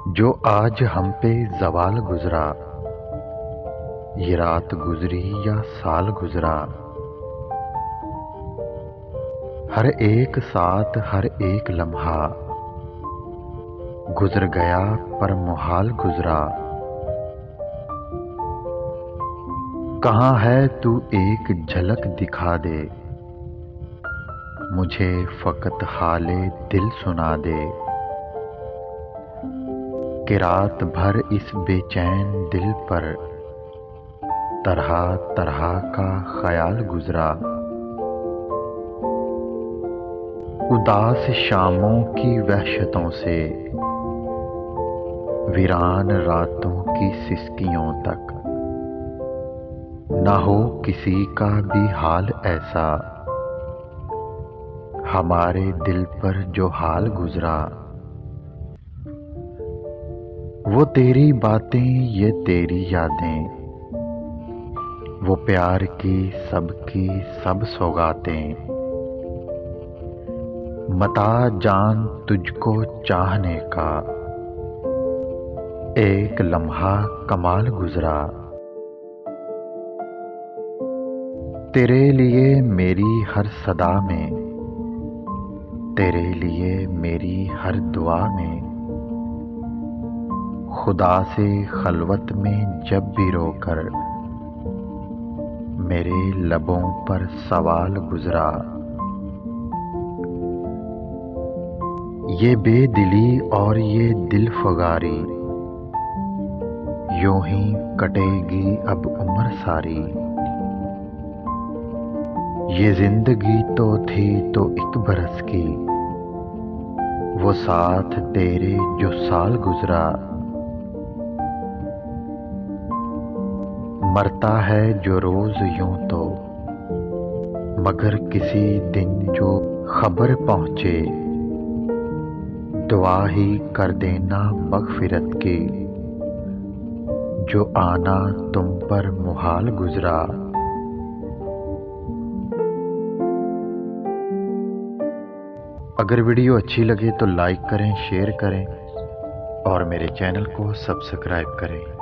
जो आज हम पे ज़वाल गुज़रा, ये रात गुज़री या साल गुज़रा, हर एक साथ हर एक लम्हा गुज़र गया पर मुहाल गुज़रा। कहाँ है तू एक झलक दिखा दे, मुझे फ़कत हाले दिल सुना दे, कि रात भर इस बेचैन दिल पर तरह तरह का ख़याल गुज़रा। उदास शामों की वहशतों से वीरान रातों की सिसकियों तक, ना हो किसी का भी हाल ऐसा, हमारे दिल पर जो हाल गुज़रा। वो तेरी बातें ये तेरी यादें, वो प्यार की सब सौगातें, मता जान तुझको चाहने का एक लम्हा कमाल गुज़रा। तेरे लिए मेरी हर सदा में, तेरे लिए मेरी हर दुआ में, खुदा से खलवत में जब भी रोकर मेरे लबों पर सवाल गुज़रा। ये बेदिली और ये दिल फगारी यूं ही कटेगी अब उम्र सारी। ये जिंदगी तो थी तो एक बरस की, वो साथ तेरे जो साल गुज़रा। मरता है जो रोज़ यूं तो, मगर किसी दिन जो खबर पहुँचे, दुआ ही कर देना मग़फ़िरत की, जो आना तुम पर मुहाल गुज़रा। अगर वीडियो अच्छी लगे तो लाइक करें, शेयर करें और मेरे चैनल को सब्सक्राइब करें।